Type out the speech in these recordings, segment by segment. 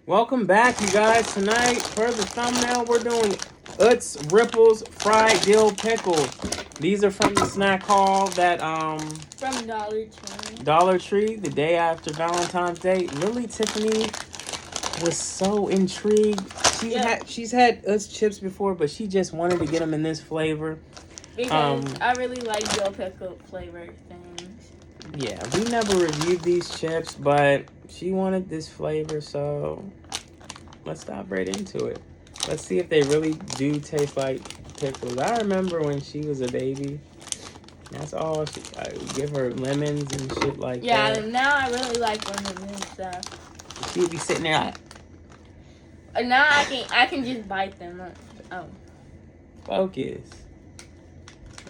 Welcome back, you guys. Tonight, for the thumbnail, we're doing Utz Ripples Fried Dill Pickle. These are from the snack haul that From Dollar Tree. Dollar Tree the day after Valentine's Day. Lily Tiffany was so intrigued. She's had Utz chips before, but she just wanted to get them in this flavor. Because I really like Dill Pickle flavored things. Yeah, we never reviewed these chips, but she wanted this flavor, so let's dive right into it. Let's see if they really do taste like pickles. I remember when she was a baby. That's all. I would give her lemons and shit like that. Yeah, now I really like lemons and stuff. She'd be sitting there like, Now I can just bite them. Oh. focus.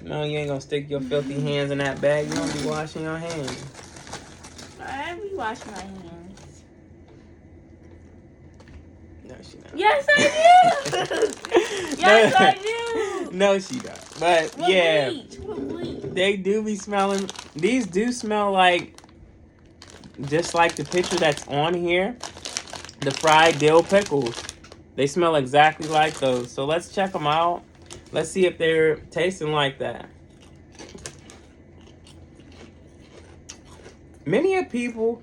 No, you ain't gonna stick your filthy hands in that bag. You don't be washing your hands. I be washing my hands. No, she not. Yes, I do. Yes, I do. No, she don't. But What yeah, bleach? What bleach? they do be smelling. These do smell like, just like the picture that's on here, the fried dill pickles. They smell exactly like those. So let's check them out. Let's see if they're tasting like that. Many of people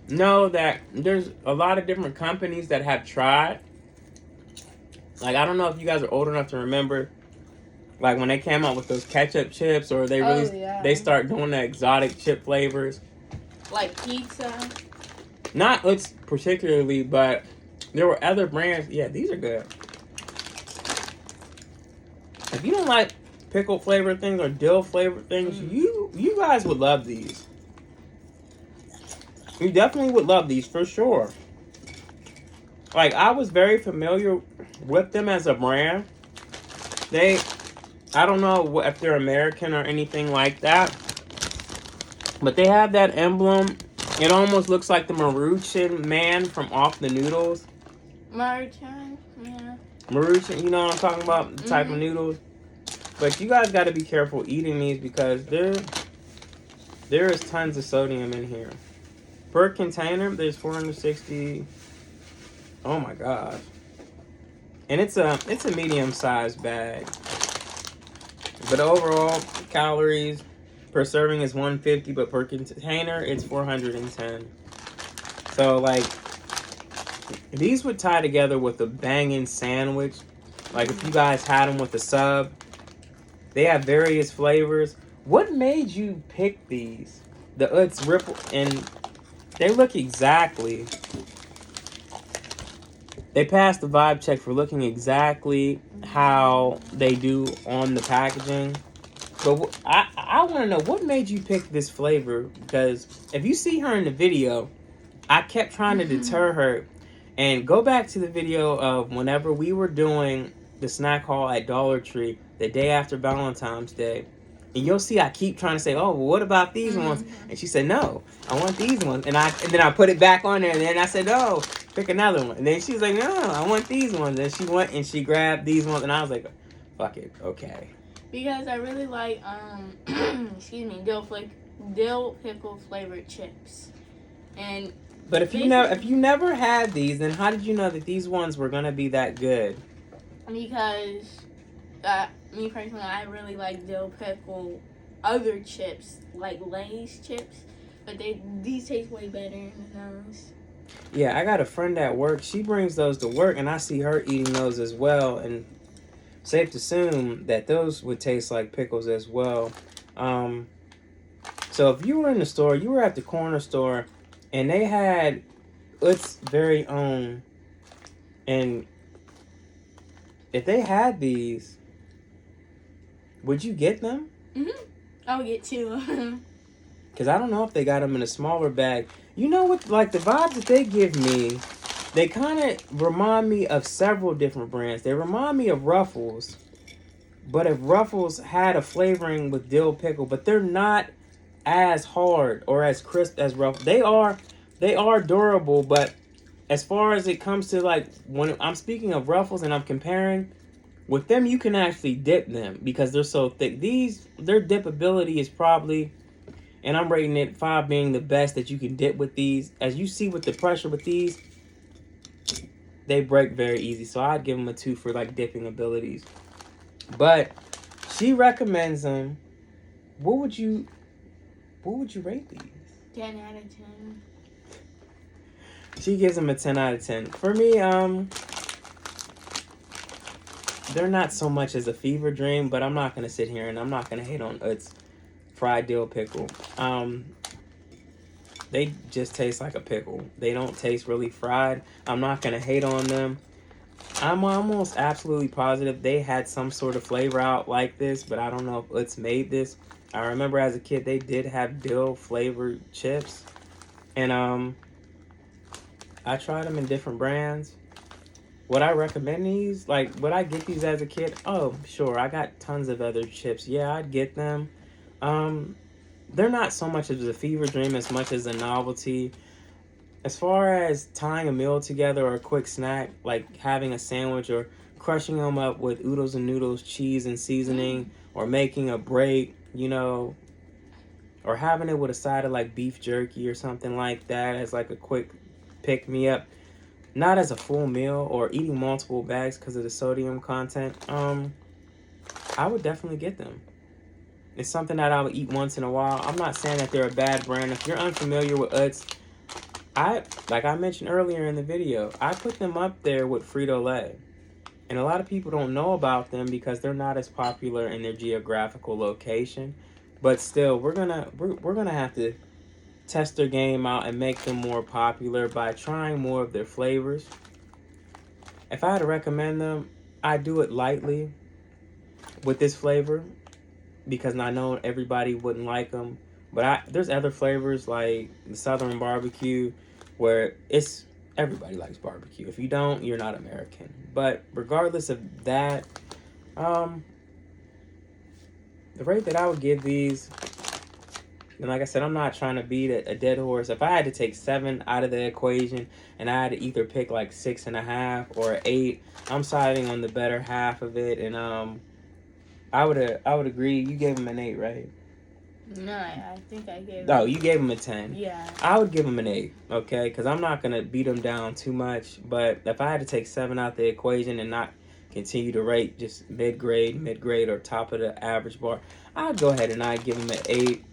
know that there's a lot of different companies that have tried. Like, I don't know if you guys are old enough to remember, like when they came out with those ketchup chips, or they start doing the exotic chip flavors. Like pizza. Not Utz particularly, but there were other brands. Yeah, these are good. If you don't like pickle flavored things or dill flavored things, you guys would love these. You definitely would love these for sure. Like, I was very familiar with them as a brand. I don't know if they're American or anything like that, but they have that emblem. It almost looks like the Maruchan man from Off the Noodles. Maruchan, yeah. Maruchan, you know what I'm talking about? The type of noodles. But you guys got to be careful eating these because there is tons of sodium in here. Per container, there's 460. Oh my gosh. And it's a medium-sized bag. But overall, calories per serving is 150, but per container, it's 410. So, like, these would tie together with a banging sandwich. Like, if you guys had them with a sub. They have various flavors. What made you pick these? The Utz Ripple, and they look exactly. They passed the vibe check for looking exactly how they do on the packaging. But I want to know, what made you pick this flavor? Because if you see her in the video, I kept trying to deter her. And go back to the video of whenever we were doing the snack haul at Dollar Tree the day after Valentine's Day. And you'll see I keep trying to say, oh, well, what about these ones? And she said, no, I want these ones. And then I put it back on there. And then I said, no, pick another one. And then she was like, no, I want these ones. And she went and she grabbed these ones. And I was like, fuck it, okay. Because I really like, dill pickle flavored chips. But if you never had these, then how did you know that these ones were going to be that good? Because me personally, I really like dill pickle other chips, like Lay's chips, but these taste way better than those. Yeah, I got a friend at work. She brings those to work, and I see her eating those as well. And safe to assume that those would taste like pickles as well. So if you were in the store, you were at the corner store, and they had Utz very own, and if they had these, would you get them? I'll get two. Because I don't know if they got them in a smaller bag. You know what? Like, the vibes that they give me, they kind of remind me of several different brands. They remind me of Ruffles. But if Ruffles had a flavoring with dill pickle, but they're not as hard or as crisp as Ruffles. They are durable, but as far as it comes to, like, when I'm speaking of Ruffles and I'm comparing, with them you can actually dip them because they're so thick. Their dipability is probably, and I'm rating it 5 being the best that you can dip with these. As you see with the pressure with these, they break very easy. So I'd give them a 2 for like dipping abilities. But she recommends them. What would you rate these? 10 out of 10. She gives them a 10 out of 10. For me, they're not so much as a fever dream, but I'm not gonna sit here and I'm not gonna hate on Utz fried dill pickle. They just taste like a pickle. They don't taste really fried. I'm not gonna hate on them. I'm almost absolutely positive they had some sort of flavor out like this, but I don't know if Utz made this. I remember as a kid they did have dill flavored chips, and I tried them in different brands. Would I recommend these? Like, would I get these as a kid? Oh, sure. I got tons of other chips. Yeah, I'd get them. They're not so much as a fever dream as much as a novelty. As far as tying a meal together or a quick snack, like having a sandwich or crushing them up with oodles and noodles, cheese and seasoning, or making a break, you know, or having it with a side of like beef jerky or something like that as like a quick pick me up. Not as a full meal or eating multiple bags because of the sodium content. I would definitely get them. It's something that I would eat once in a while. I'm not saying that they're a bad brand. If you're unfamiliar with Utz, like I mentioned earlier in the video, I put them up there with Frito-Lay. And a lot of people don't know about them because they're not as popular in their geographical location. But still, we're gonna have to test their game out and make them more popular by trying more of their flavors. If I had to recommend them, I'd do it lightly with this flavor because I know everybody wouldn't like them. But there's other flavors like the Southern barbecue where everybody likes barbecue. If you don't, you're not American. But regardless of that, the rate that I would give these, and like I said, I'm not trying to beat a dead horse. If I had to take 7 out of the equation and I had to either pick like 6.5 or 8, I'm siding on the better half of it. And I would agree. You gave him an 8, right? No, I think I gave. Oh, you gave him a 10. Yeah. I would give him an 8, okay? Because I'm not gonna beat him down too much. But if I had to take 7 out the equation and not continue to rate just mid grade, or top of the average bar, I'd go ahead and I'd give him an 8.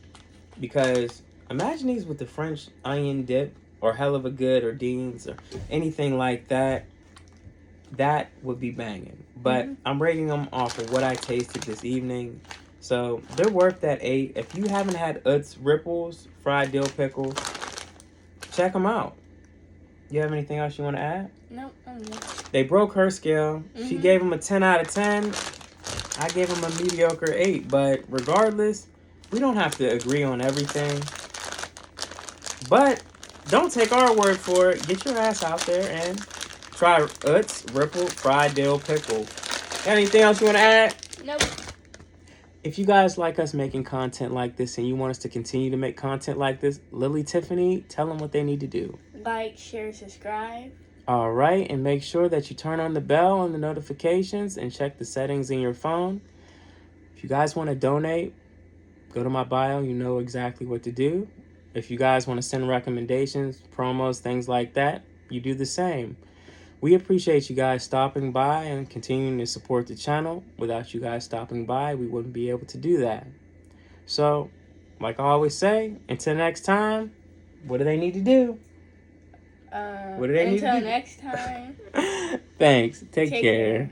Because imagine these with the French onion dip or Hell of a Good or Dean's or anything like that. That would be banging. But I'm rating them off of what I tasted this evening. So they're worth that 8. If you haven't had Utz Ripples fried dill pickle, check them out. You have anything else you want to add? Nope, I'm good. They broke her scale. She gave them a 10 out of 10. I gave them a mediocre 8. But regardless, we don't have to agree on everything. But don't take our word for it. Get your ass out there and try Utz Ripple Fried Dill Pickle. Got anything else you want to add? Nope. If you guys like us making content like this and you want us to continue to make content like this, Lily, Tiffany, tell them what they need to do. Like, share, subscribe. All right, and make sure that you turn on the bell and the notifications and check the settings in your phone. If you guys want to donate, go to my bio. You know exactly what to do. If you guys want to send recommendations, promos, things like that, you do the same. We appreciate you guys stopping by and continuing to support the channel. Without you guys stopping by, we wouldn't be able to do that. So, like I always say, until next time, what do they need to do? Until next time. Thanks. Take care.